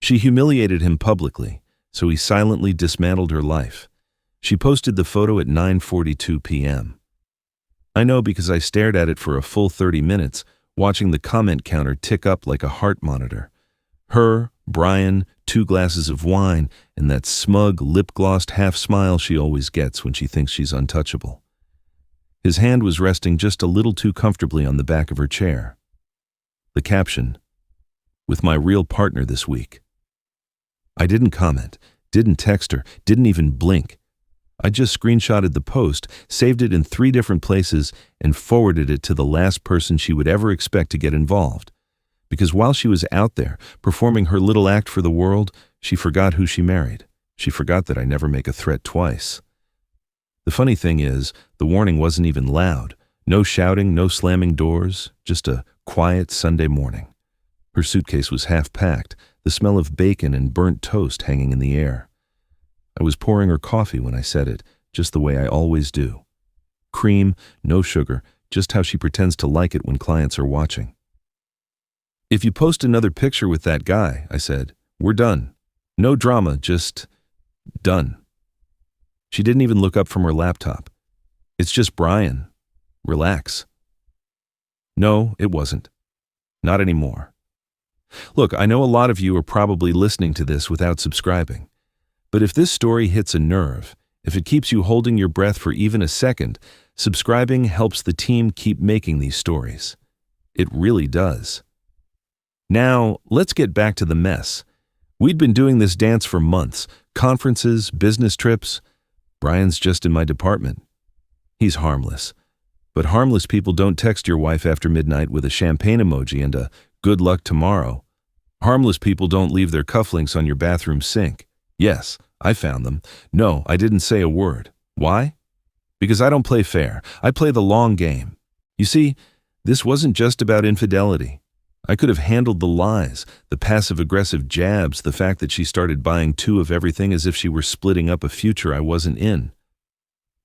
She humiliated him publicly, so he silently dismantled her life. She posted the photo at 9:42 p.m. I know because I stared at it for a full 30 minutes, watching the comment counter tick up like a heart monitor. Her, Brian, 2 glasses of wine, and that smug, lip-glossed half-smile she always gets when she thinks she's untouchable. His hand was resting just a little too comfortably on the back of her chair. The caption, "With my real partner this week." I didn't comment, didn't text her, didn't even blink. I just screenshotted the post, saved it in 3 different places, and forwarded it to the last person she would ever expect to get involved. Because while she was out there, performing her little act for the world, she forgot who she married. She forgot that I never make a threat twice. The funny thing is, the warning wasn't even loud. No shouting, no slamming doors, just a quiet Sunday morning. Her suitcase was half-packed, the smell of bacon and burnt toast hanging in the air. I was pouring her coffee when I said it, just the way I always do. Cream, no sugar, just how she pretends to like it when clients are watching. "If you post another picture with that guy," I said, "we're done. No drama, just done." She didn't even look up from her laptop. "It's just Brian. Relax." No, it wasn't. Not anymore. Look, I know a lot of you are probably listening to this without subscribing. But if this story hits a nerve, if it keeps you holding your breath for even a second, subscribing helps the team keep making these stories. It really does. Now, let's get back to the mess. We'd been doing this dance for months, conferences, business trips. Brian's just in my department. He's harmless. But harmless people don't text your wife after midnight with a champagne emoji and a "good luck tomorrow." Harmless people don't leave their cufflinks on your bathroom sink. Yes, I found them. No, I didn't say a word. Why? Because I don't play fair. I play the long game. You see, this wasn't just about infidelity. I could have handled the lies, the passive-aggressive jabs, the fact that she started buying 2 of everything as if she were splitting up a future I wasn't in.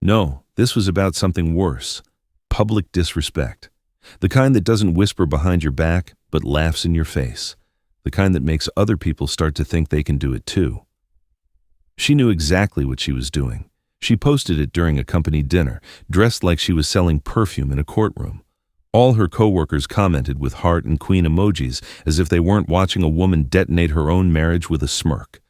No, this was about something worse. Public disrespect. The kind that doesn't whisper behind your back, but laughs in your face. The kind that makes other people start to think they can do it too. She knew exactly what she was doing. She posted it during a company dinner, dressed like she was selling perfume in a courtroom. All her coworkers commented with heart and queen emojis, as if they weren't watching a woman detonate her own marriage with a smirk.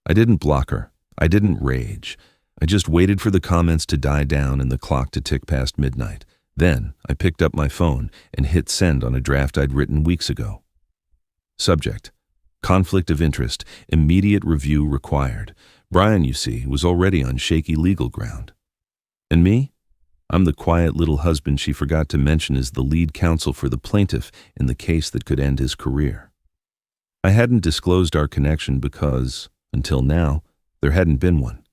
I didn't block her. I didn't rage. I just waited for the comments to die down and the clock to tick past midnight. Then I picked up my phone and hit send on a draft I'd written weeks ago. Subject: conflict of interest, immediate review required. Brian, you see, was already on shaky legal ground. And me? I'm the quiet little husband she forgot to mention as the lead counsel for the plaintiff in the case that could end his career. I hadn't disclosed our connection because, until now, there hadn't been one.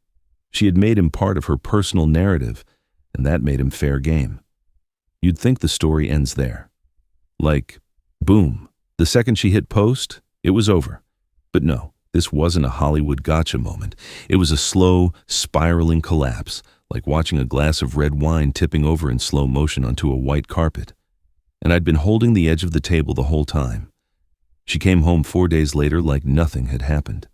She had made him part of her personal narrative, and that made him fair game. You'd think the story ends there. Like, boom, the second she hit post, it was over. But no, this wasn't a Hollywood gotcha moment. It was a slow, spiraling collapse, like watching a glass of red wine tipping over in slow motion onto a white carpet. And I'd been holding the edge of the table the whole time. She came home 4 days later like nothing had happened.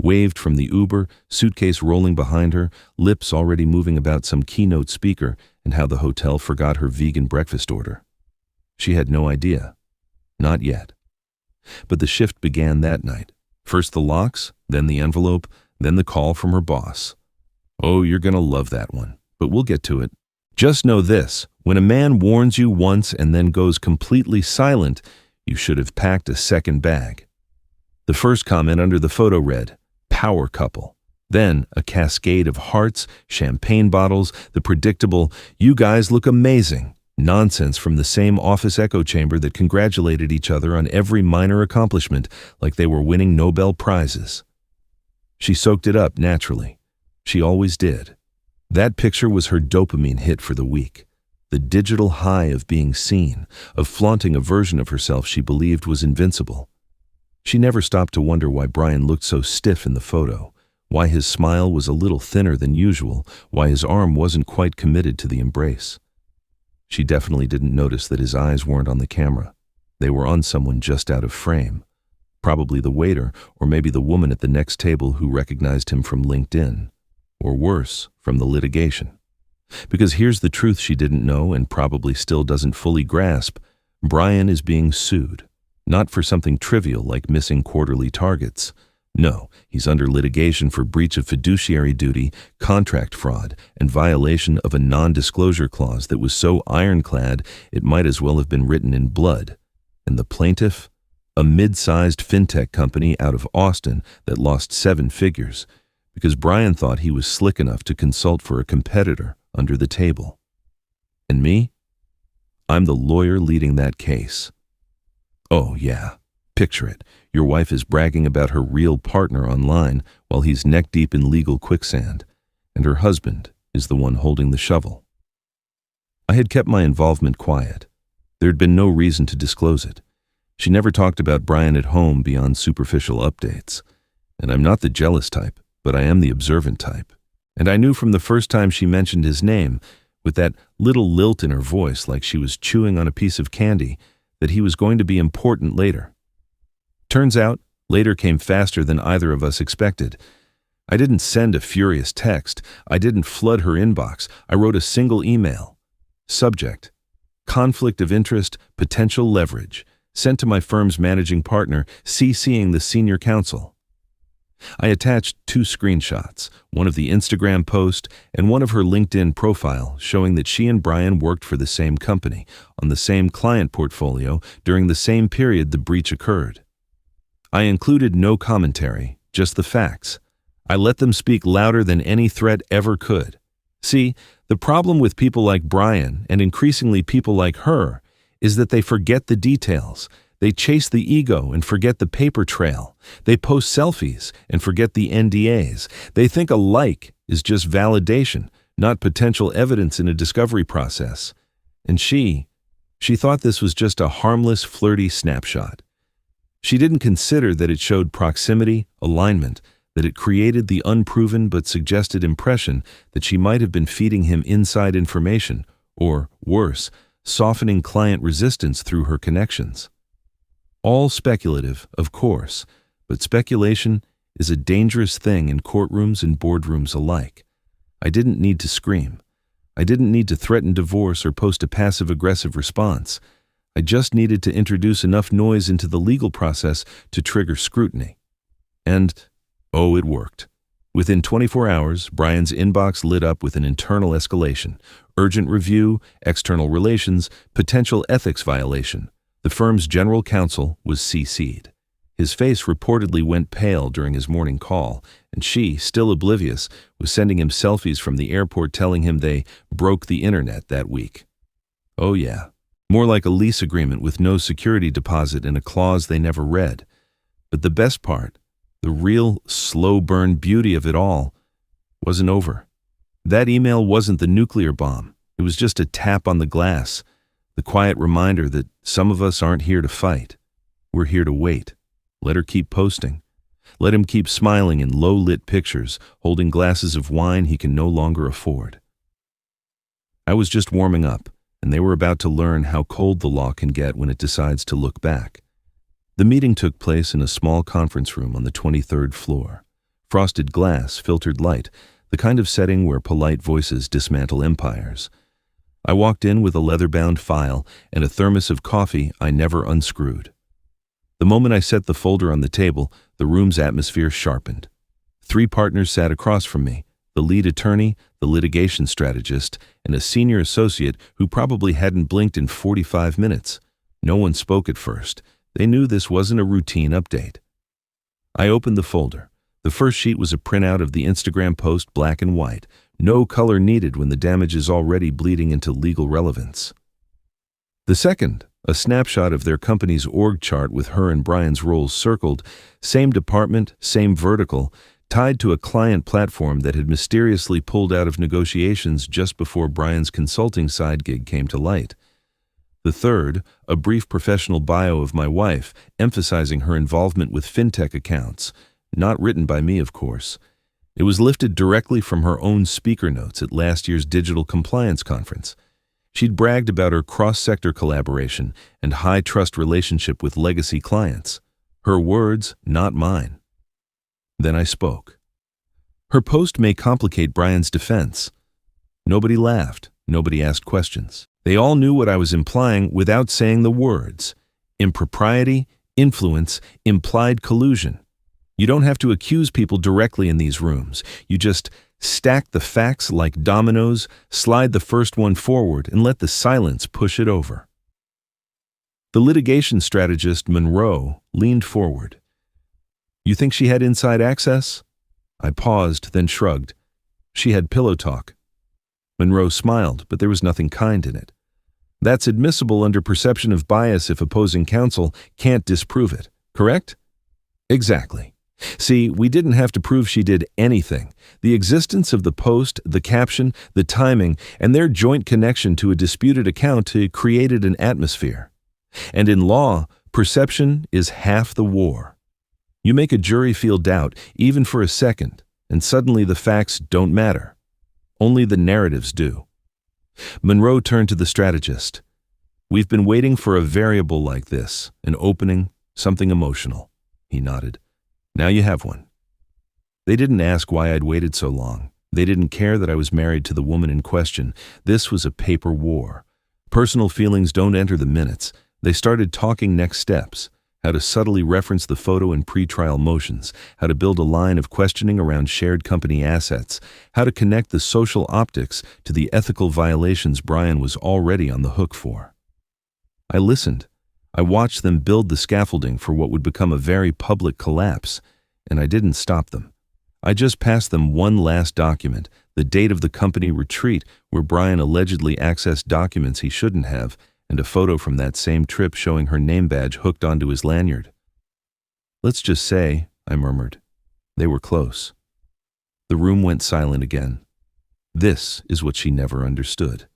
Waved from the Uber, suitcase rolling behind her, lips already moving about some keynote speaker and how the hotel forgot her vegan breakfast order. She had no idea. Not yet. But the shift began that night. First the locks, then the envelope, then the call from her boss. Oh, you're gonna love that one, but we'll get to it. Just know this, when a man warns you once and then goes completely silent, you should have packed a second bag. The first comment under the photo read, "Power couple." Then a cascade of hearts, champagne bottles, the predictable, "You guys look amazing," nonsense from the same office echo chamber that congratulated each other on every minor accomplishment like they were winning Nobel Prizes. She soaked it up naturally. She always did. That picture was her dopamine hit for the week. The digital high of being seen, of flaunting a version of herself she believed was invincible. She never stopped to wonder why Brian looked so stiff in the photo, why his smile was a little thinner than usual, why his arm wasn't quite committed to the embrace. She definitely didn't notice that his eyes weren't on the camera. They were on someone just out of frame. Probably the waiter, or maybe the woman at the next table who recognized him from LinkedIn. Or worse, from the litigation. Because here's the truth she didn't know and probably still doesn't fully grasp. Brian is being sued. Not for something trivial like missing quarterly targets. No, he's under litigation for breach of fiduciary duty, contract fraud, and violation of a non-disclosure clause that was so ironclad it might as well have been written in blood. And the plaintiff? A mid-sized fintech company out of Austin that lost 7 figures because Brian thought he was slick enough to consult for a competitor under the table. And me? I'm the lawyer leading that case. Oh yeah, picture it. Your wife is bragging about her real partner online while he's neck-deep in legal quicksand, and her husband is the one holding the shovel. I had kept my involvement quiet. There had been no reason to disclose it. She never talked about Brian at home beyond superficial updates. And I'm not the jealous type, but I am the observant type. And I knew from the first time she mentioned his name, with that little lilt in her voice like she was chewing on a piece of candy, that he was going to be important later. Turns out, later came faster than either of us expected. I didn't send a furious text. I didn't flood her inbox. I wrote a single email. Subject: conflict of interest, potential leverage. Sent to my firm's managing partner, CCing the senior counsel. I attached 2 screenshots, one of the Instagram post and one of her LinkedIn profile, showing that she and Brian worked for the same company, on the same client portfolio, during the same period the breach occurred. I included no commentary, just the facts. I let them speak louder than any threat ever could. See, the problem with people like Brian, and increasingly people like her, is that they forget the details. They chase the ego and forget the paper trail. They post selfies and forget the NDAs. They think a like is just validation, not potential evidence in a discovery process. And she thought this was just a harmless, flirty snapshot. She didn't consider that it showed proximity, alignment, that it created the unproven but suggested impression that she might have been feeding him inside information, or, worse, softening client resistance through her connections. All speculative, of course, but speculation is a dangerous thing in courtrooms and boardrooms alike. I didn't need to scream. I didn't need to threaten divorce or post a passive-aggressive response. I just needed to introduce enough noise into the legal process to trigger scrutiny. And, oh, it worked. Within 24 hours, Brian's inbox lit up with an internal escalation, urgent review, external relations, potential ethics violation. The firm's general counsel was CC'd. His face reportedly went pale during his morning call, and she, still oblivious, was sending him selfies from the airport telling him they broke the internet that week. Oh yeah, more like a lease agreement with no security deposit and a clause they never read. But the best part, the real slow burn beauty of it all, wasn't over. That email wasn't the nuclear bomb. It was just a tap on the glass, the quiet reminder that some of us aren't here to fight. We're here to wait. Let her keep posting. Let him keep smiling in low-lit pictures, holding glasses of wine he can no longer afford. I was just warming up, and they were about to learn how cold the law can get when it decides to look back. The meeting took place in a small conference room on the 23rd floor. Frosted glass, filtered light, the kind of setting where polite voices dismantle empires. I walked in with a leather-bound file and a thermos of coffee I never unscrewed. The moment I set the folder on the table, the room's atmosphere sharpened. 3 partners sat across from me, the lead attorney, the litigation strategist, and a senior associate who probably hadn't blinked in 45 minutes. No one spoke at first. They knew this wasn't a routine update. I opened the folder. The first sheet was a printout of the Instagram post, black and white. No color needed when the damage is already bleeding into legal relevance. The second, a snapshot of their company's org chart with her and Brian's roles circled, same department, same vertical, tied to a client platform that had mysteriously pulled out of negotiations just before Brian's consulting side gig came to light. The third, a brief professional bio of my wife, emphasizing her involvement with fintech accounts, not written by me, of course. It was lifted directly from her own speaker notes at last year's digital compliance conference. She'd bragged about her cross-sector collaboration and high-trust relationship with legacy clients. Her words, not mine. Then I spoke. Her post may complicate Brian's defense. Nobody laughed. Nobody asked questions. They all knew what I was implying without saying the words. Impropriety, influence, implied collusion. You don't have to accuse people directly in these rooms. You just stack the facts like dominoes, slide the first one forward, and let the silence push it over. The litigation strategist, Monroe, leaned forward. You think she had inside access? I paused, then shrugged. She had pillow talk. Monroe smiled, but there was nothing kind in it. That's admissible under perception of bias if opposing counsel can't disprove it, correct? Exactly. See, we didn't have to prove she did anything. The existence of the post, the caption, the timing, and their joint connection to a disputed account created an atmosphere. And in law, perception is half the war. You make a jury feel doubt, even for a second, and suddenly the facts don't matter. Only the narratives do. Monroe turned to the strategist. We've been waiting for a variable like this, an opening, something emotional. He nodded. Now you have one. They didn't ask why I'd waited so long. They didn't care that I was married to the woman in question. This was a paper war. Personal feelings don't enter the minutes. They started talking next steps, how to subtly reference the photo in pretrial motions, how to build a line of questioning around shared company assets, how to connect the social optics to the ethical violations Brian was already on the hook for. I listened. I watched them build the scaffolding for what would become a very public collapse, and I didn't stop them. I just passed them one last document, the date of the company retreat where Brian allegedly accessed documents he shouldn't have, and a photo from that same trip showing her name badge hooked onto his lanyard. Let's just say, I murmured, they were close. The room went silent again. This is what she never understood.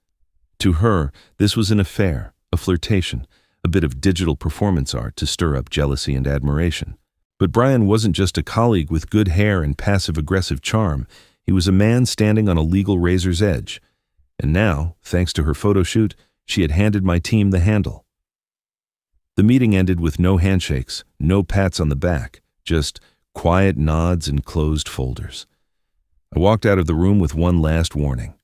To her, this was an affair, a flirtation, a bit of digital performance art to stir up jealousy and admiration. But Brian wasn't just a colleague with good hair and passive-aggressive charm. He was a man standing on a legal razor's edge. And now, thanks to her photo shoot, she had handed my team the handle. The meeting ended with no handshakes, no pats on the back, just quiet nods and closed folders. I walked out of the room with one last warning.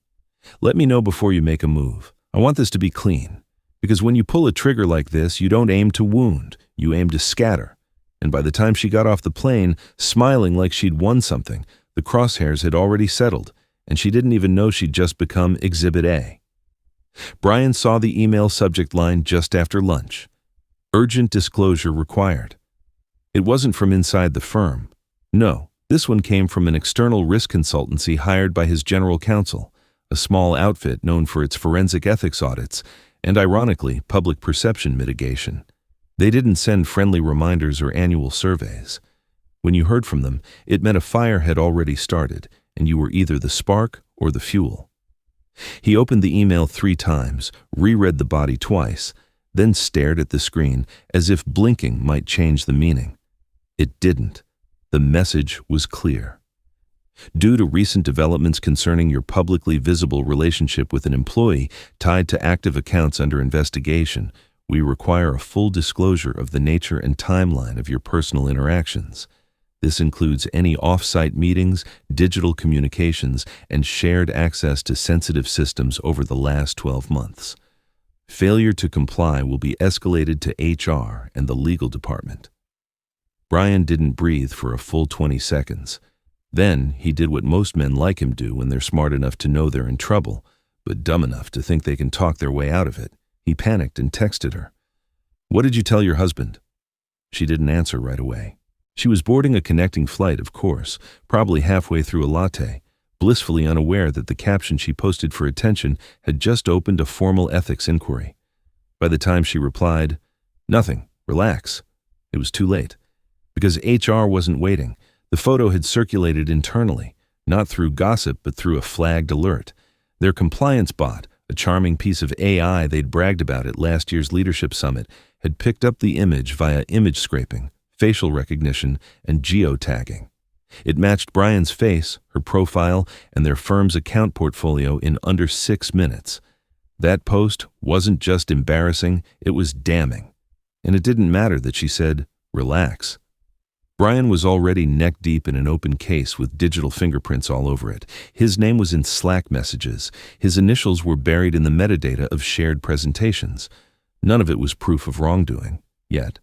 Let me know before you make a move. I want this to be clean. Because when you pull a trigger like this, you don't aim to wound, you aim to scatter. And by the time she got off the plane, smiling like she'd won something, the crosshairs had already settled, and she didn't even know she'd just become Exhibit A. Brian saw the email subject line just after lunch. Urgent disclosure required. It wasn't from inside the firm. No, this one came from an external risk consultancy hired by his general counsel, a small outfit known for its forensic ethics audits, and ironically, public perception mitigation. They didn't send friendly reminders or annual surveys. When you heard from them, it meant a fire had already started, and you were either the spark or the fuel. He opened the email 3 times, reread the body twice, then stared at the screen as if blinking might change the meaning. It didn't. The message was clear. Due to recent developments concerning your publicly visible relationship with an employee tied to active accounts under investigation, we require a full disclosure of the nature and timeline of your personal interactions. This includes any off-site meetings, digital communications, and shared access to sensitive systems over the last 12 months. Failure to comply will be escalated to HR and the legal department. Brian didn't breathe for a full 20 seconds. Then he did what most men like him do when they're smart enough to know they're in trouble, but dumb enough to think they can talk their way out of it. He panicked and texted her. What did you tell your husband? She didn't answer right away. She was boarding a connecting flight, of course, probably halfway through a latte, blissfully unaware that the caption she posted for attention had just opened a formal ethics inquiry. By the time she replied, "Nothing, relax," it was too late. Because HR wasn't waiting. The photo had circulated internally, not through gossip but through a flagged alert. Their compliance bot, a charming piece of AI they'd bragged about at last year's leadership summit, had picked up the image via image scraping, facial recognition, and geotagging. It matched Brian's face, her profile, and their firm's account portfolio in under 6 minutes. That post wasn't just embarrassing, it was damning. And it didn't matter that she said, Relax. Brian was already neck-deep in an open case with digital fingerprints all over it. His name was in Slack messages. His initials were buried in the metadata of shared presentations. None of it was proof of wrongdoing, yet.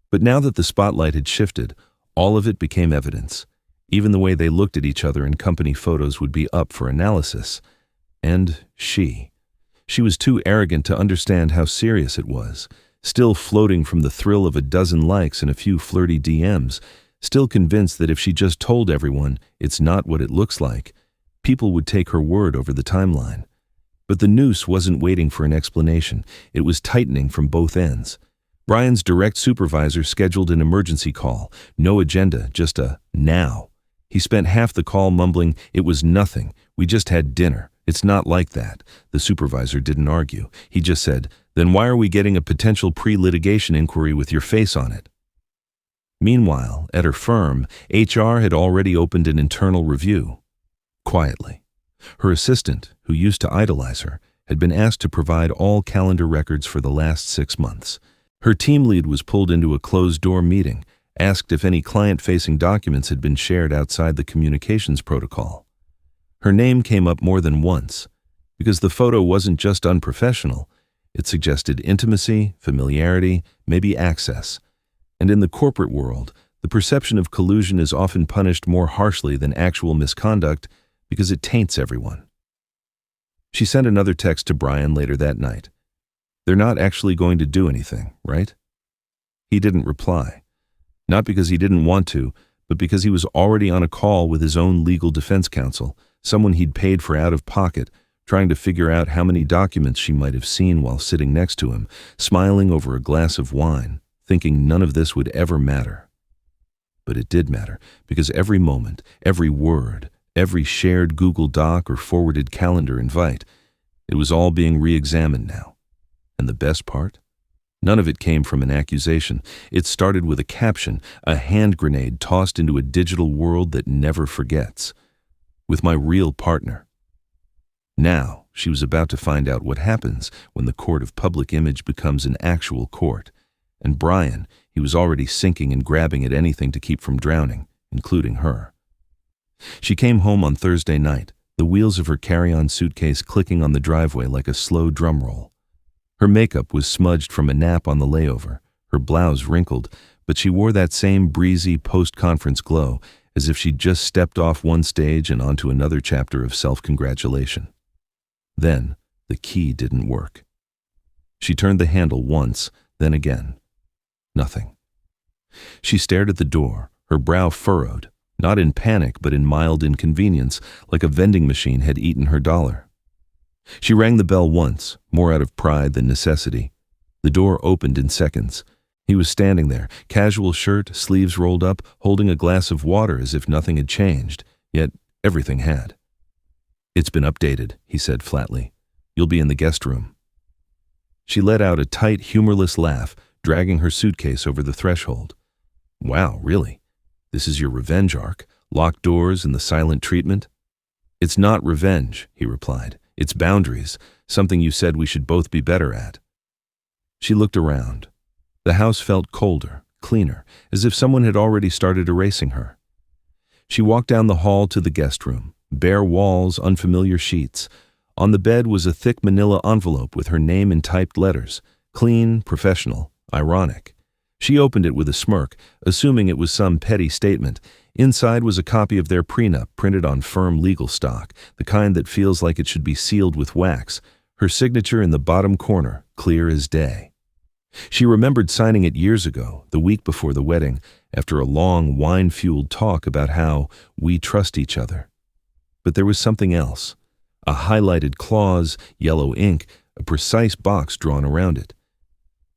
But now that the spotlight had shifted, all of it became evidence. Even the way they looked at each other in company photos would be up for analysis. And she was too arrogant to understand how serious it was. Still floating from the thrill of a dozen likes and a few flirty DMs, still convinced that if she just told everyone it's not what it looks like, people would take her word over the timeline. But the noose wasn't waiting for an explanation. It was tightening from both ends. Brian's direct supervisor scheduled an emergency call. No agenda, just a now. He spent half the call mumbling, "It was nothing. We just had dinner. It's not like that." The supervisor didn't argue. He just said, "Then why are we getting a potential pre-litigation inquiry with your face on it?" Meanwhile, at her firm, HR had already opened an internal review. Quietly. Her assistant, who used to idolize her, had been asked to provide all calendar records for the last 6 months. Her team lead was pulled into a closed-door meeting, asked if any client-facing documents had been shared outside the communications protocol. Her name came up more than once, because the photo wasn't just unprofessional. It suggested intimacy, familiarity, maybe access. And in the corporate world, the perception of collusion is often punished more harshly than actual misconduct because it taints everyone. She sent another text to Brian later that night. "They're not actually going to do anything, right?" He didn't reply. Not because he didn't want to, but because he was already on a call with his own legal defense counsel, someone he'd paid for out of pocket, trying to figure out how many documents she might have seen while sitting next to him, smiling over a glass of wine, thinking none of this would ever matter. But it did matter, because every moment, every word, every shared Google Doc or forwarded calendar invite, it was all being re-examined now. And the best part? None of it came from an accusation. It started with a caption, a hand grenade tossed into a digital world that never forgets. "With my real partner." Now, she was about to find out what happens when the court of public image becomes an actual court. And Brian, he was already sinking and grabbing at anything to keep from drowning, including her. She came home on Thursday night, the wheels of her carry-on suitcase clicking on the driveway like a slow drum roll. Her makeup was smudged from a nap on the layover, her blouse wrinkled, but she wore that same breezy post-conference glow, as if she'd just stepped off one stage and onto another chapter of self-congratulation. Then, the key didn't work. She turned the handle once, then again. Nothing. She stared at the door, her brow furrowed, not in panic but in mild inconvenience, like a vending machine had eaten her dollar. She rang the bell once, more out of pride than necessity. The door opened in seconds. He was standing there, casual shirt, sleeves rolled up, holding a glass of water as if nothing had changed, yet everything had. "It's been updated," he said flatly. "You'll be in the guest room." She let out a tight, humorless laugh, dragging her suitcase over the threshold. "Wow, really? This is your revenge arc? Locked doors and the silent treatment?" "It's not revenge," he replied. "It's boundaries, something you said we should both be better at." She looked around. The house felt colder, cleaner, as if someone had already started erasing her. She walked down the hall to the guest room. Bare walls, unfamiliar sheets. On the bed was a thick manila envelope with her name in typed letters. Clean, professional, ironic. She opened it with a smirk, assuming it was some petty statement. Inside was a copy of their prenup printed on firm legal stock, the kind that feels like it should be sealed with wax. Her signature in the bottom corner, clear as day. She remembered signing it years ago, the week before the wedding, after a long, wine-fueled talk about how we trust each other. But there was something else. A highlighted clause, yellow ink, a precise box drawn around it.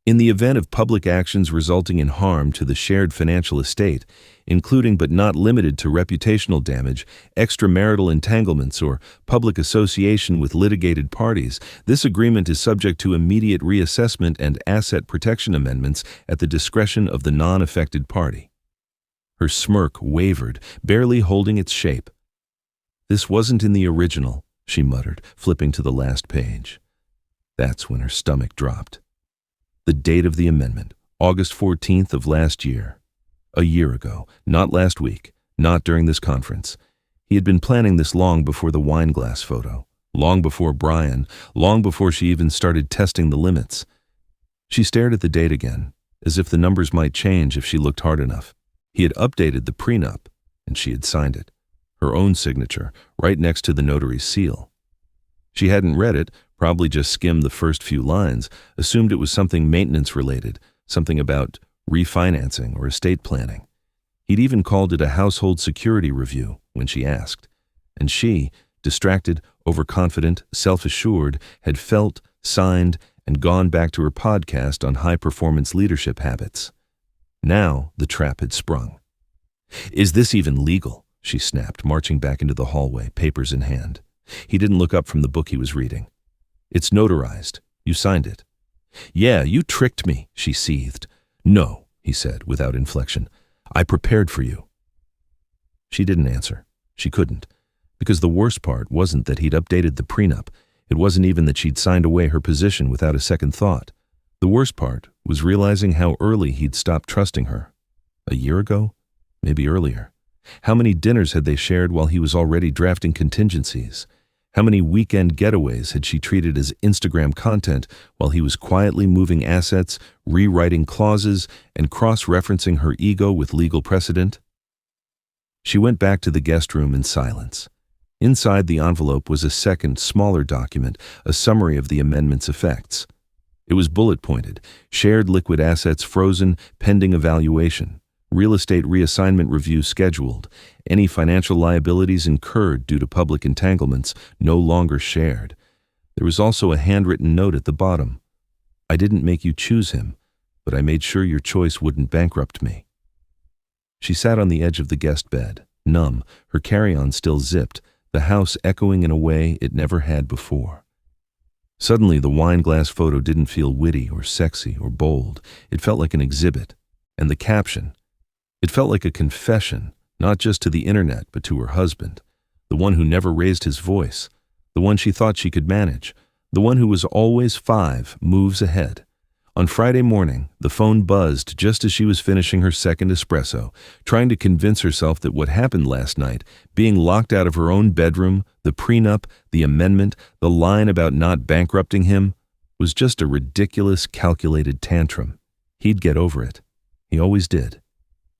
In the event of public actions resulting in harm to the shared financial estate, including but not limited to reputational damage, extramarital entanglements, or public association with litigated parties, this agreement is subject to immediate reassessment and asset protection amendments at the discretion of the non-affected party. Her smirk wavered, barely holding its shape. "This wasn't in the original," she muttered, flipping to the last page. That's when her stomach dropped. The date of the amendment, August 14th of last year. A year ago, not last week, not during this conference. He had been planning this long before the wine glass photo, long before Brian, long before she even started testing the limits. She stared at the date again, as if the numbers might change if she looked hard enough. He had updated the prenup, and she had signed it, her own signature, right next to the notary's seal. She hadn't read it, probably just skimmed the first few lines, assumed it was something maintenance-related, something about refinancing or estate planning. He'd even called it a household security review when she asked. And she, distracted, overconfident, self-assured, had felt, signed, and gone back to her podcast on high-performance leadership habits. Now the trap had sprung. "Is this even legal?" she snapped, marching back into the hallway, papers in hand. He didn't look up from the book he was reading. "It's notarized. You signed it." "Yeah, you tricked me," she seethed. "No," he said, without inflection. "I prepared for you." She didn't answer. She couldn't. Because the worst part wasn't that he'd updated the prenup. It wasn't even that she'd signed away her position without a second thought. The worst part was realizing how early he'd stopped trusting her. A year ago? Maybe earlier. How many dinners had they shared while he was already drafting contingencies? How many weekend getaways had she treated as Instagram content while he was quietly moving assets, rewriting clauses, and cross-referencing her ego with legal precedent? She went back to the guest room in silence. Inside the envelope was a second, smaller document, a summary of the amendment's effects. It was bullet-pointed: shared liquid assets frozen, pending evaluation. Real estate reassignment review scheduled. Any financial liabilities incurred due to public entanglements no longer shared. There was also a handwritten note at the bottom. "I didn't make you choose him, but I made sure your choice wouldn't bankrupt me." She sat on the edge of the guest bed, numb, her carry-on still zipped, the house echoing in a way it never had before. Suddenly, the wine glass photo didn't feel witty or sexy or bold. It felt like an exhibit. And the caption, it felt like a confession, not just to the internet, but to her husband, the one who never raised his voice, the one she thought she could manage, the one who was always 5 moves ahead. On Friday morning, the phone buzzed just as she was finishing her second espresso, trying to convince herself that what happened last night, being locked out of her own bedroom, the prenup, the amendment, the line about not bankrupting him, was just a ridiculous, calculated tantrum. He'd get over it. He always did.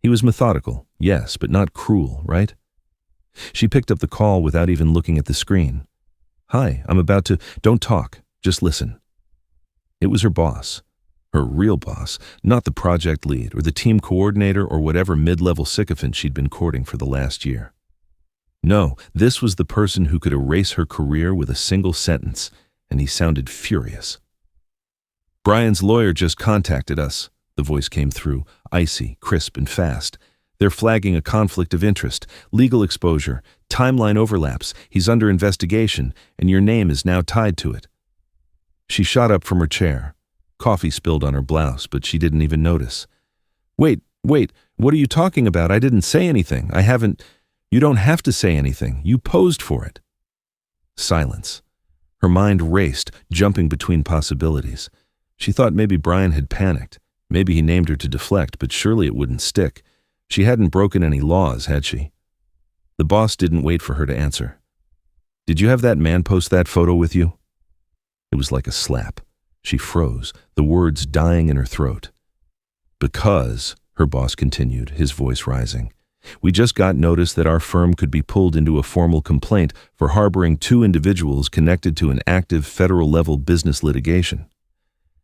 He was methodical, yes, but not cruel, right? She picked up the call without even looking at the screen. "Hi, I'm about to—" "Don't talk, just listen." It was her boss. Her real boss, not the project lead or the team coordinator or whatever mid-level sycophant she'd been courting for the last year. No, this was the person who could erase her career with a single sentence, and he sounded furious. "Brian's lawyer just contacted us," the voice came through, icy, crisp, and fast. "They're flagging a conflict of interest, legal exposure, timeline overlaps. He's under investigation, and your name is now tied to it." She shot up from her chair. Coffee spilled on her blouse, but she didn't even notice. Wait, what are you talking about? I didn't say anything. I haven't—" "You don't have to say anything. You posed for it." Silence. Her mind raced, jumping between possibilities. She thought maybe Brian had panicked. Maybe he named her to deflect, but surely it wouldn't stick. She hadn't broken any laws, had she? The boss didn't wait for her to answer. "Did you have that man post that photo with you?" It was like a slap. She froze, the words dying in her throat. "Because," her boss continued, his voice rising, "we just got notice that our firm could be pulled into a formal complaint for harboring 2 individuals connected to an active federal-level business litigation.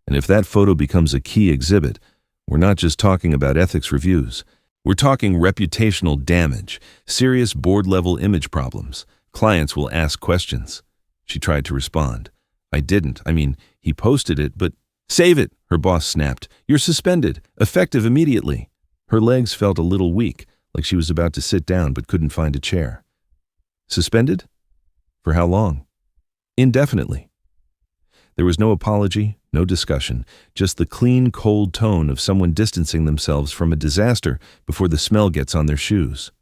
And if that photo becomes a key exhibit, we're not just talking about ethics reviews. We're talking reputational damage, serious board-level image problems. Clients will ask questions." She tried to respond. "I didn't. I mean, he posted it, but—" "Save it," her boss snapped. "You're suspended, effective immediately." Her legs felt a little weak, like she was about to sit down but couldn't find a chair. "Suspended? For how long?" "Indefinitely." There was no apology, no discussion, just the clean, cold tone of someone distancing themselves from a disaster before the smell gets on their shoes.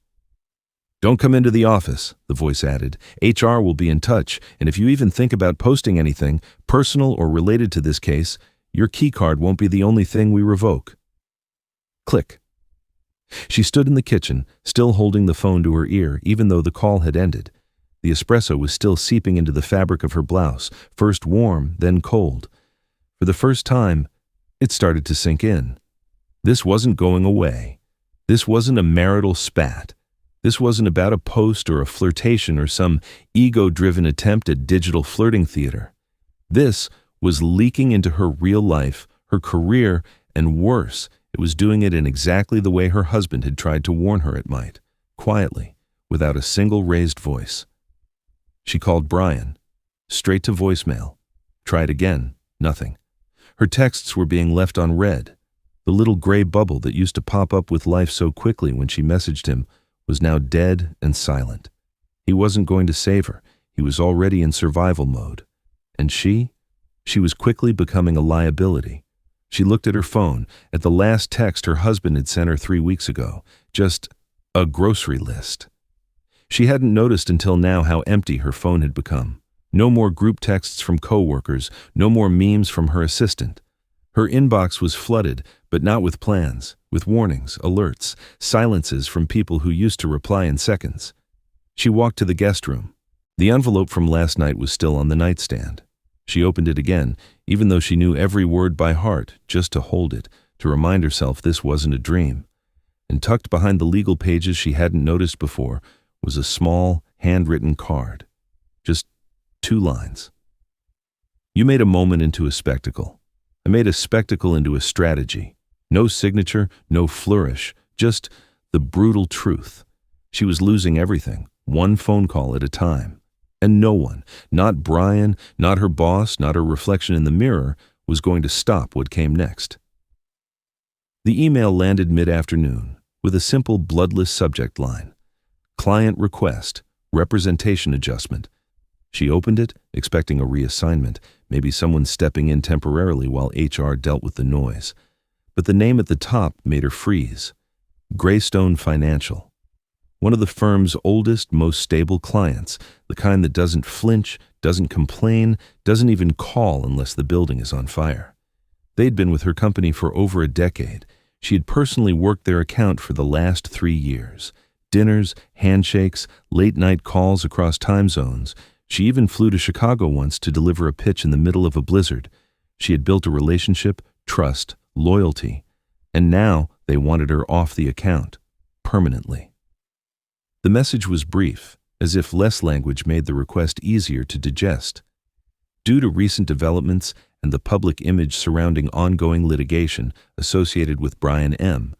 "Don't come into the office," the voice added. "HR will be in touch, and if you even think about posting anything, personal or related to this case, your key card won't be the only thing we revoke." Click. She stood in the kitchen, still holding the phone to her ear, even though the call had ended. The espresso was still seeping into the fabric of her blouse, first warm, then cold. For the first time, it started to sink in. This wasn't going away. This wasn't a marital spat. This wasn't about a post or a flirtation or some ego-driven attempt at digital flirting theater. This was leaking into her real life, her career, and worse, it was doing it in exactly the way her husband had tried to warn her it might, quietly, without a single raised voice. She called Brian, straight to voicemail. Tried again, nothing. Her texts were being left unread. The little gray bubble that used to pop up with life so quickly when she messaged him was now dead and silent. He wasn't going to save her. He was already in survival mode. And she was quickly becoming a liability. She looked at her phone, at the last text her husband had sent her 3 weeks ago, just a grocery list. She hadn't noticed until now how empty her phone had become. No more group texts from coworkers, no more memes from her assistant. Her inbox was flooded, but not with plans, with warnings, alerts, silences from people who used to reply in seconds. She walked to the guest room. The envelope from last night was still on the nightstand. She opened it again, even though she knew every word by heart, just to hold it, to remind herself this wasn't a dream. And tucked behind the legal pages she hadn't noticed before was a small, handwritten card. Just 2 lines. You made a moment into a spectacle. I made a spectacle into a strategy. No signature, no flourish, just the brutal truth. She was losing everything, one phone call at a time. And no one, not Brian, not her boss, not her reflection in the mirror, was going to stop what came next. The email landed mid-afternoon with a simple bloodless subject line. Client request, representation adjustment. She opened it, expecting a reassignment, maybe someone stepping in temporarily while HR dealt with the noise. But the name at the top made her freeze. Greystone Financial. One of the firm's oldest, most stable clients, the kind that doesn't flinch, doesn't complain, doesn't even call unless the building is on fire. They'd been with her company for over a decade. She had personally worked their account for the last 3 years. Dinners, handshakes, late-night calls across time zones. She even flew to Chicago once to deliver a pitch in the middle of a blizzard. She had built a relationship, trust, loyalty. And now they wanted her off the account, permanently. The message was brief, as if less language made the request easier to digest. Due to recent developments and the public image surrounding ongoing litigation associated with Brian M.,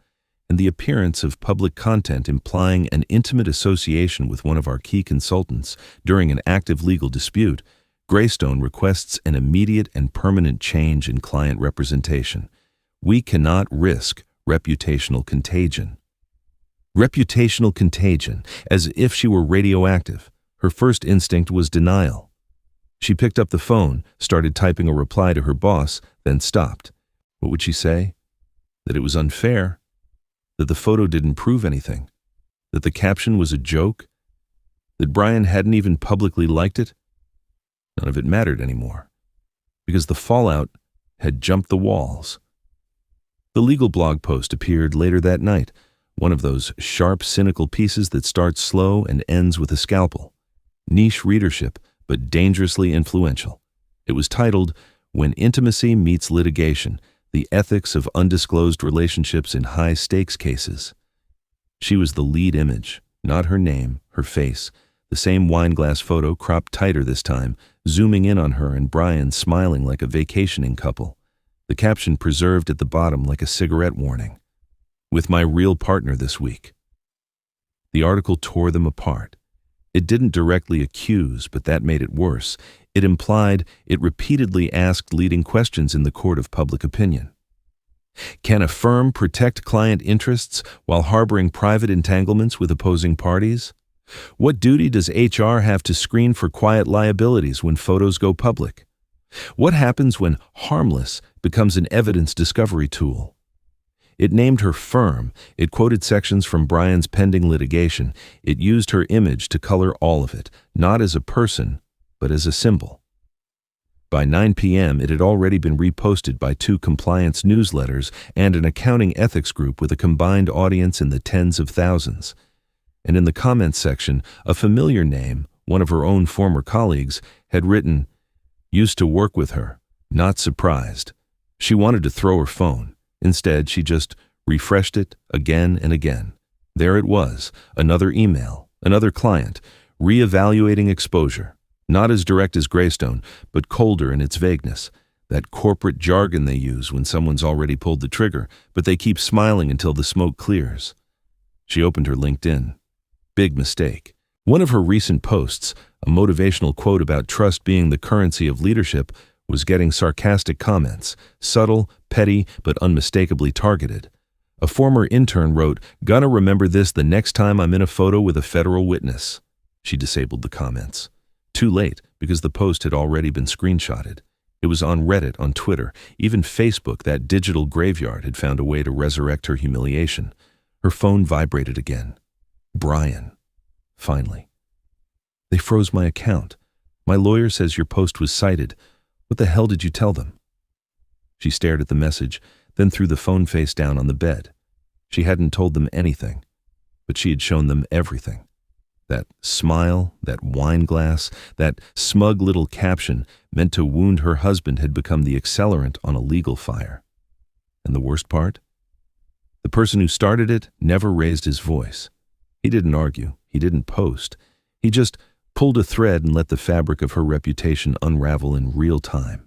and the appearance of public content implying an intimate association with one of our key consultants during an active legal dispute, Greystone requests an immediate and permanent change in client representation. We cannot risk reputational contagion. Reputational contagion, as if she were radioactive. Her first instinct was denial. She picked up the phone, started typing a reply to her boss, then stopped. What would she say? That it was unfair? That the photo didn't prove anything? That the caption was a joke? That Brian hadn't even publicly liked it? None of it mattered anymore, because the fallout had jumped the walls. The legal blog post appeared later that night, one of those sharp, cynical pieces that starts slow and ends with a scalpel. Niche readership, but dangerously influential. It was titled, "When Intimacy Meets Litigation, The Ethics of Undisclosed Relationships in High-Stakes Cases." She was the lead image, not her name, her face, the same wineglass photo cropped tighter this time, zooming in on her and Brian smiling like a vacationing couple. The caption preserved at the bottom like a cigarette warning. "With my real partner this week." The article tore them apart. It didn't directly accuse, but that made it worse. It implied, it repeatedly asked leading questions in the court of public opinion. Can a firm protect client interests while harboring private entanglements with opposing parties? What duty does HR have to screen for quiet liabilities when photos go public? What happens when harmless becomes an evidence discovery tool? It named her firm, it quoted sections from Brian's pending litigation, it used her image to color all of it, not as a person, but as a symbol. By 9 p.m., it had already been reposted by 2 compliance newsletters and an accounting ethics group with a combined audience in the tens of thousands. And in the comments section, a familiar name, one of her own former colleagues, had written, "Used to work with her. Not surprised." She wanted to throw her phone. Instead, she just refreshed it again and again. There it was, another email, another client, reevaluating exposure. Not as direct as Greystone, but colder in its vagueness. That corporate jargon they use when someone's already pulled the trigger, but they keep smiling until the smoke clears. She opened her LinkedIn. Big mistake. One of her recent posts, a motivational quote about trust being the currency of leadership, was getting sarcastic comments, subtle, petty, but unmistakably targeted. A former intern wrote, "Gonna remember this the next time I'm in a photo with a federal witness." She disabled the comments. Too late, because the post had already been screenshotted. It was on Reddit, on Twitter, even Facebook, that digital graveyard, had found a way to resurrect her humiliation. Her phone vibrated again. Brian. Finally. "They froze my account. My lawyer says your post was cited. What the hell did you tell them?" She stared at the message, then threw the phone face down on the bed. She hadn't told them anything, but she had shown them everything. That smile, that wine glass, that smug little caption meant to wound her husband had become the accelerant on a legal fire. And the worst part? The person who started it never raised his voice. He didn't argue. He didn't post. He just pulled a thread and let the fabric of her reputation unravel in real time.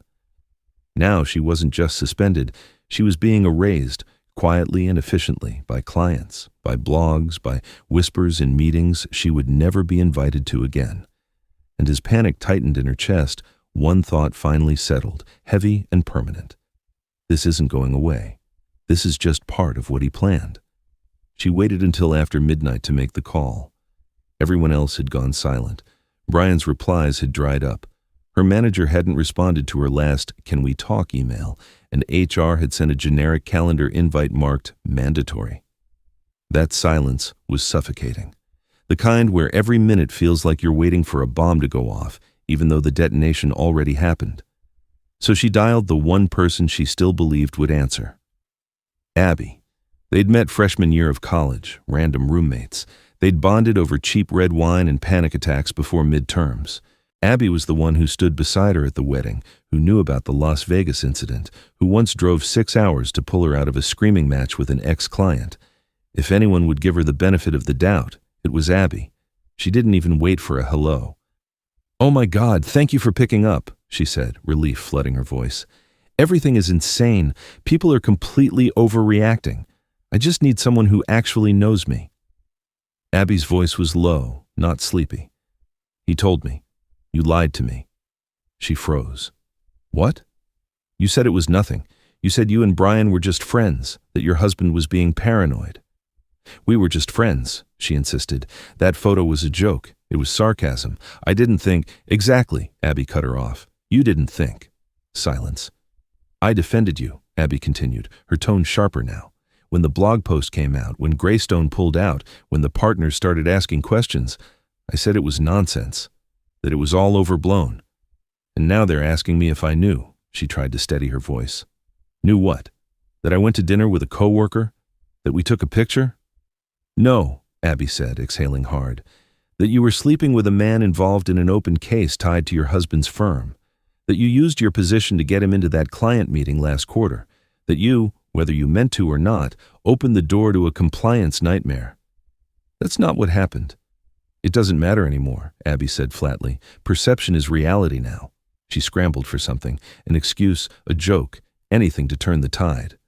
Now she wasn't just suspended. She was being erased, quietly and efficiently, by clients, by blogs, by whispers in meetings she would never be invited to again. And as panic tightened in her chest, one thought finally settled, heavy and permanent. This isn't going away. This is just part of what he planned. She waited until after midnight to make the call. Everyone else had gone silent. Brian's replies had dried up. Her manager hadn't responded to her last "Can we talk" email, and HR had sent a generic calendar invite marked mandatory. That silence was suffocating. The kind where every minute feels like you're waiting for a bomb to go off, even though the detonation already happened. So she dialed the one person she still believed would answer. Abby. They'd met freshman year of college, random roommates. They'd bonded over cheap red wine and panic attacks before midterms. Abby was the one who stood beside her at the wedding, who knew about the Las Vegas incident, who once drove 6 hours to pull her out of a screaming match with an ex-client. If anyone would give her the benefit of the doubt, it was Abby. She didn't even wait for a hello. "Oh my God, thank you for picking up," she said, relief flooding her voice. "Everything is insane. People are completely overreacting. I just need someone who actually knows me." Abby's voice was low, not sleepy. "He told me. You lied to me." She froze. "What?" "You said it was nothing. You said you and Brian were just friends, that your husband was being paranoid." "We were just friends," she insisted. "That photo was a joke. It was sarcasm. I didn't think—" "Exactly," Abby cut her off. "You didn't think." Silence. "I defended you," Abby continued, her tone sharper now. "When the blog post came out, when Greystone pulled out, when the partners started asking questions, I said it was nonsense, that it was all overblown. And now they're asking me if I knew." She tried to steady her voice. "Knew what? That I went to dinner with a coworker? That we took a picture?" "No," Abby said, exhaling hard. "That you were sleeping with a man involved in an open case tied to your husband's firm. That you used your position to get him into that client meeting last quarter. That you, whether you meant to or not, opened the door to a compliance nightmare. That's not what happened." "It doesn't matter anymore," Abby said flatly. "Perception is reality now." She scrambled for something, an excuse, a joke, anything to turn the tide.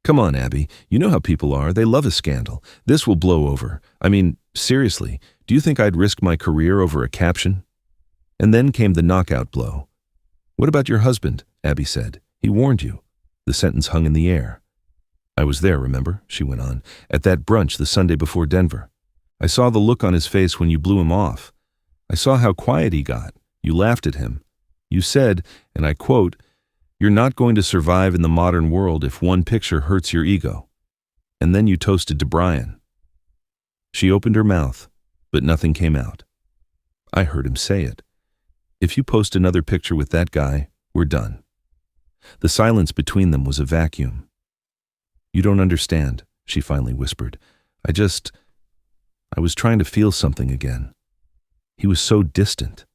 "Come on, Abby. You know how people are. They love a scandal. This will blow over. I mean, seriously, do you think I'd risk my career over a caption?" And then came the knockout blow. "What about your husband?" Abby said. "He warned you." The sentence hung in the air. "I was there, remember?" she went on, "at that brunch the Sunday before Denver. I saw the look on his face when you blew him off. I saw how quiet he got. You laughed at him. You said, and I quote, 'You're not going to survive in the modern world if one picture hurts your ego.' And then you toasted to Brian." She opened her mouth, but nothing came out. "I heard him say it. If you post another picture with that guy, We're done." The silence between them was a vacuum. "You don't understand," she finally whispered. I was trying to feel something again. He was so distant.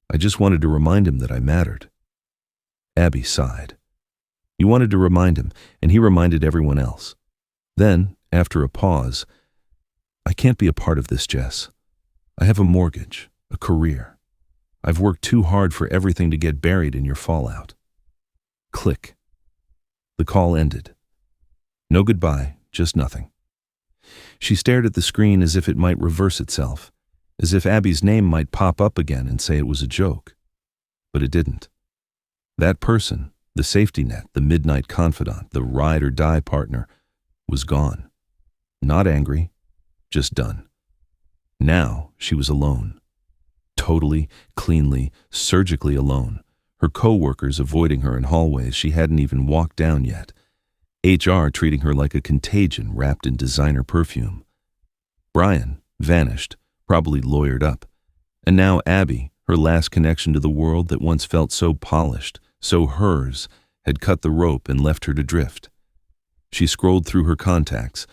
I just wanted to remind him that I mattered." Abby sighed. "You wanted to remind him, and he reminded everyone else." Then, after a pause, "I can't be a part of this, Jess. I have a mortgage, a career. I've worked too hard for everything to get buried in your fallout." Click. The call ended. No goodbye, just nothing. She stared at the screen as if it might reverse itself, as if Abby's name might pop up again and say it was a joke. But it didn't. That person, the safety net, the midnight confidant, the ride-or-die partner, was gone. Not angry, just done. Now she was alone. Totally, cleanly, surgically alone. Her co-workers avoiding her in hallways she hadn't even walked down yet. HR treating her like a contagion wrapped in designer perfume. Brian, vanished, probably lawyered up. And now Abby, her last connection to the world that once felt so polished, so hers, had cut the rope and left her to drift. She scrolled through her contacts,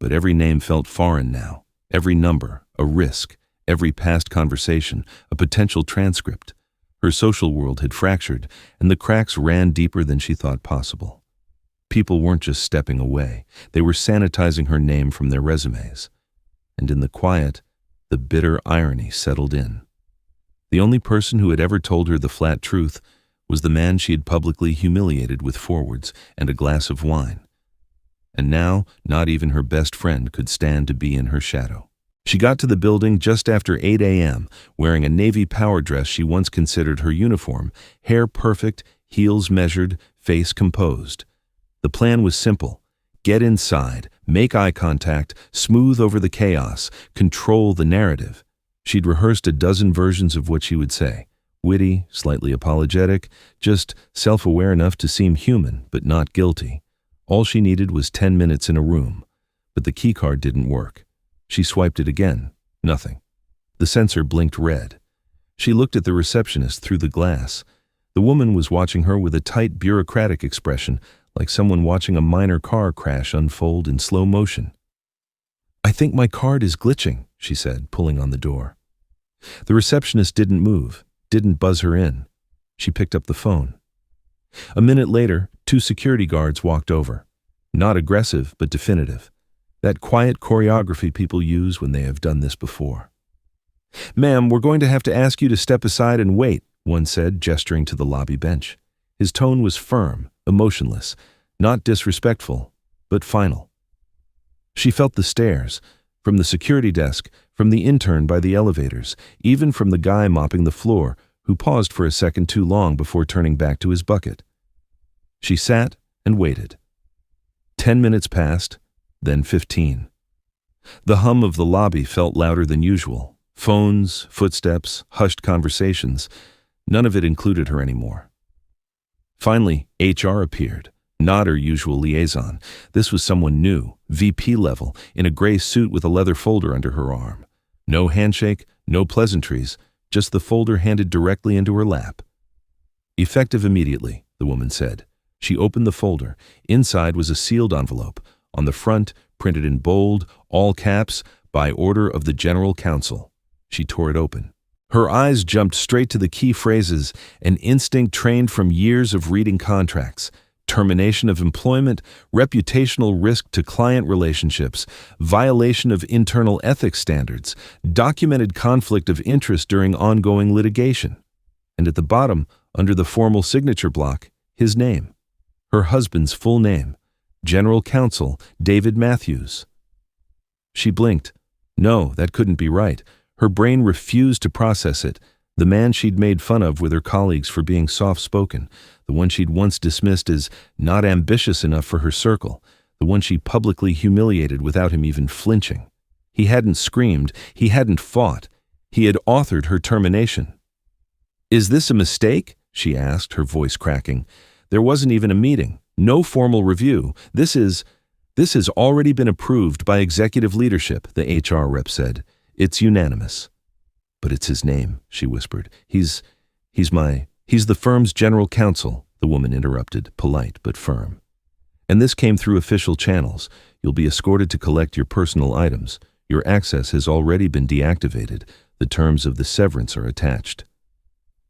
but every name felt foreign now. Every number, a risk. Every past conversation, a potential transcript. Her social world had fractured, and the cracks ran deeper than she thought possible. People weren't just stepping away. They were sanitizing her name from their resumes. And in the quiet, the bitter irony settled in. The only person who had ever told her the flat truth was the man she had publicly humiliated with forwards and a glass of wine. And now, not even her best friend could stand to be in her shadow. She got to the building just after 8 a.m., wearing a navy power dress she once considered her uniform, hair perfect, heels measured, face composed. The plan was simple. Get inside, make eye contact, smooth over the chaos, control the narrative. She'd rehearsed a dozen versions of what she would say. Witty, slightly apologetic, just self-aware enough to seem human, but not guilty. All she needed was 10 minutes in a room. But the keycard didn't work. She swiped it again. Nothing. The sensor blinked red. She looked at the receptionist through the glass. The woman was watching her with a tight, bureaucratic expression, like someone watching a minor car crash unfold in slow motion. "I think my card is glitching," she said, pulling on the door. The receptionist didn't move, didn't buzz her in. She picked up the phone. A minute later, 2 security guards walked over. Not aggressive, but definitive. That quiet choreography people use when they have done this before. "Ma'am, we're going to have to ask you to step aside and wait," one said, gesturing to the lobby bench. His tone was firm, emotionless, not disrespectful, but final. She felt the stares, from the security desk, from the intern by the elevators, even from the guy mopping the floor, who paused for a second too long before turning back to his bucket. She sat and waited. 10 minutes passed, then 15. The hum of the lobby felt louder than usual. Phones, footsteps, hushed conversations. None of it included her anymore. Finally, HR appeared, not her usual liaison. This was someone new, VP level, in a gray suit with a leather folder under her arm. No handshake, no pleasantries, just the folder handed directly into her lap. "Effective immediately," the woman said. She opened the folder. Inside was a sealed envelope. On the front, printed in bold, all caps, "By order of the General Counsel." She tore it open. Her eyes jumped straight to the key phrases, an instinct trained from years of reading contracts. Termination of employment, reputational risk to client relationships, violation of internal ethics standards, documented conflict of interest during ongoing litigation. And at the bottom, under the formal signature block, his name. Her husband's full name. General Counsel David Matthews. She blinked. No, that couldn't be right. Her brain refused to process it. The man she'd made fun of with her colleagues for being soft-spoken, the one she'd once dismissed as not ambitious enough for her circle, the one she publicly humiliated without him even flinching. He hadn't screamed, he hadn't fought. He had authored her termination. "Is this a mistake?" she asked, her voice cracking. "There wasn't even a meeting, no formal review. This has already been approved by executive leadership," the HR rep said. "It's unanimous." "But it's his name," she whispered. He's my He's the firm's general counsel, the woman interrupted, polite but firm. And this came through official channels. You'll be escorted to collect your personal items. Your access has already been deactivated. The terms of the severance are attached.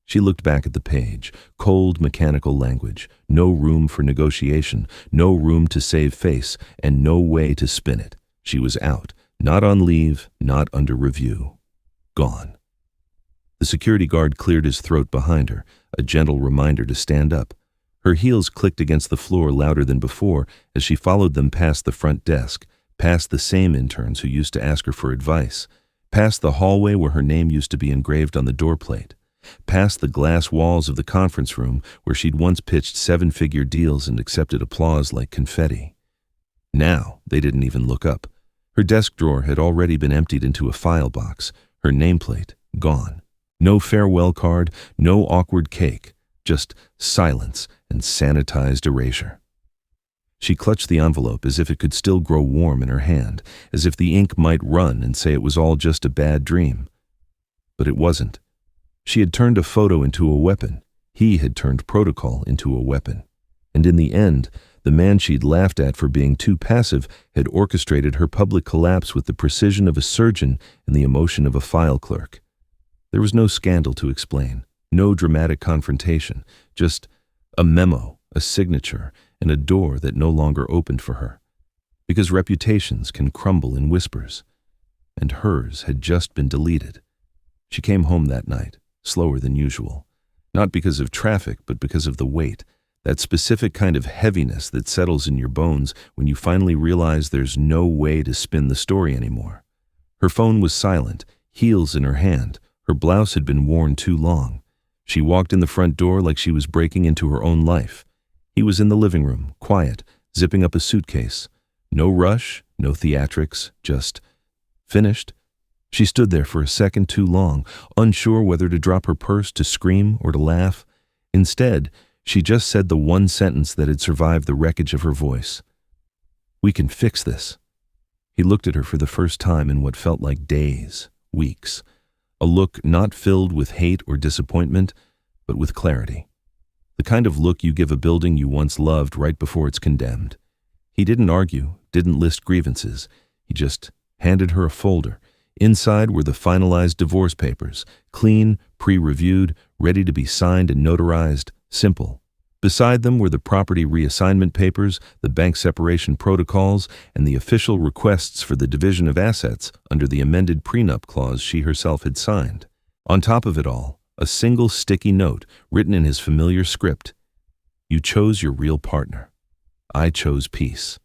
She looked back at the page. Cold, mechanical language. No room for negotiation. No room to save face. And no way to spin it. She was out. Not on leave. Not under review. Gone. The security guard cleared his throat behind her, a gentle reminder to stand up. Her heels clicked against the floor louder than before as she followed them past the front desk, past the same interns who used to ask her for advice, past the hallway where her name used to be engraved on the doorplate, past the glass walls of the conference room where she'd once pitched seven-figure deals and accepted applause like confetti. Now, they didn't even look up. Her desk drawer had already been emptied into a file box, her nameplate gone. No farewell card, no awkward cake, just silence and sanitized erasure. She clutched the envelope as if it could still grow warm in her hand, as if the ink might run and say it was all just a bad dream. But it wasn't. She had turned a photo into a weapon. He had turned protocol into a weapon. And in the end, the man she'd laughed at for being too passive had orchestrated her public collapse with the precision of a surgeon and the emotion of a file clerk. There was no scandal to explain, no dramatic confrontation, just a memo, a signature, and a door that no longer opened for her. Because reputations can crumble in whispers. And hers had just been deleted. She came home that night, slower than usual. Not because of traffic, but because of the weight. That specific kind of heaviness that settles in your bones when you finally realize there's no way to spin the story anymore. Her phone was silent, heels in her hand. Her blouse had been worn too long. She walked in the front door like she was breaking into her own life. He was in the living room, quiet, zipping up a suitcase. No rush, no theatrics, just finished. She stood there for a second too long, unsure whether to drop her purse, to scream, or to laugh. Instead, she just said the one sentence that had survived the wreckage of her voice. "We can fix this." He looked at her for the first time in what felt like days, weeks. A look not filled with hate or disappointment, but with clarity. The kind of look you give a building you once loved right before it's condemned. He didn't argue, didn't list grievances. He just handed her a folder. Inside were the finalized divorce papers, clean, pre-reviewed, ready to be signed and notarized, simple. Beside them were the property reassignment papers, the bank separation protocols, and the official requests for the division of assets under the amended prenup clause she herself had signed. On top of it all, a single sticky note written in his familiar script. "You chose your real partner. I chose peace."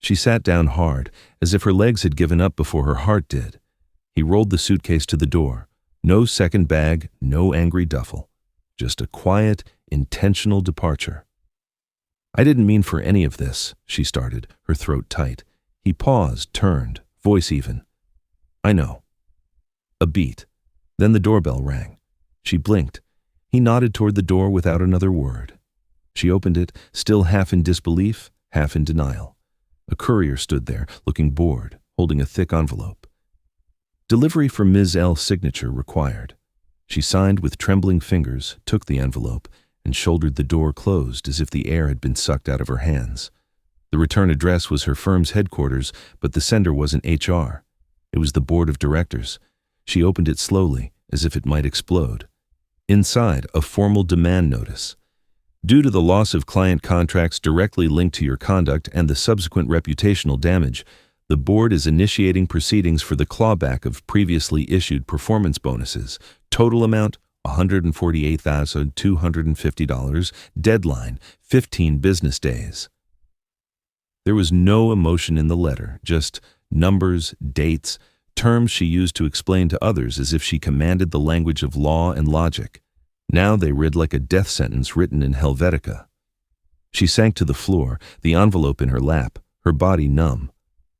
She sat down hard, as if her legs had given up before her heart did. He rolled the suitcase to the door. No second bag, no angry duffel. Just a quiet, intentional departure. "I didn't mean for any of this," she started, her throat tight. He paused, turned, voice even. "I know." A beat. Then the doorbell rang. She blinked. He nodded toward the door without another word. She opened it, still half in disbelief, half in denial. A courier stood there, looking bored, holding a thick envelope. "Delivery for Ms. L. Signature required." She signed with trembling fingers, took the envelope, and shouldered the door closed as if the air had been sucked out of her hands. The return address was her firm's headquarters, but the sender wasn't HR. It was the board of directors. She opened it slowly, as if it might explode. Inside, a formal demand notice. "Due to the loss of client contracts directly linked to your conduct and the subsequent reputational damage, the board is initiating proceedings for the clawback of previously issued performance bonuses. Total amount, $148,250. Deadline, 15 business days. There was no emotion in the letter, just numbers, dates, terms she used to explain to others as if she commanded the language of law and logic. Now they read like a death sentence written in Helvetica. She sank to the floor, the envelope in her lap, her body numb.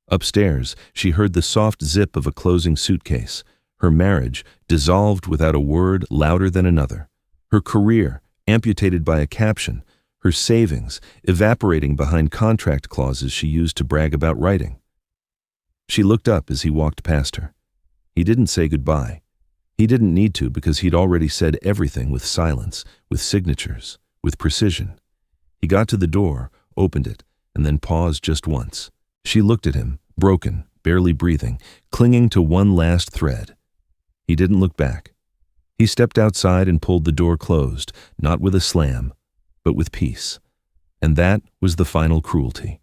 Upstairs, she heard the soft zip of a closing suitcase. Her marriage, dissolved without a word, louder than another. Her career, amputated by a caption. Her savings, evaporating behind contract clauses she used to brag about writing. She looked up as he walked past her. He didn't say goodbye. He didn't need to because he'd already said everything with silence, with signatures, with precision. He got to the door, opened it, and then paused just once. She looked at him, broken, barely breathing, clinging to one last thread. He didn't look back. He stepped outside and pulled the door closed, not with a slam, but with peace. And that was the final cruelty.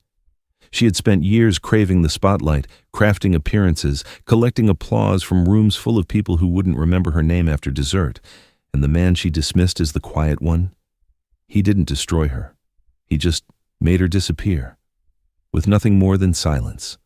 She had spent years craving the spotlight, crafting appearances, collecting applause from rooms full of people who wouldn't remember her name after dessert, and the man she dismissed as the quiet one, he didn't destroy her. He just made her disappear, with nothing more than silence.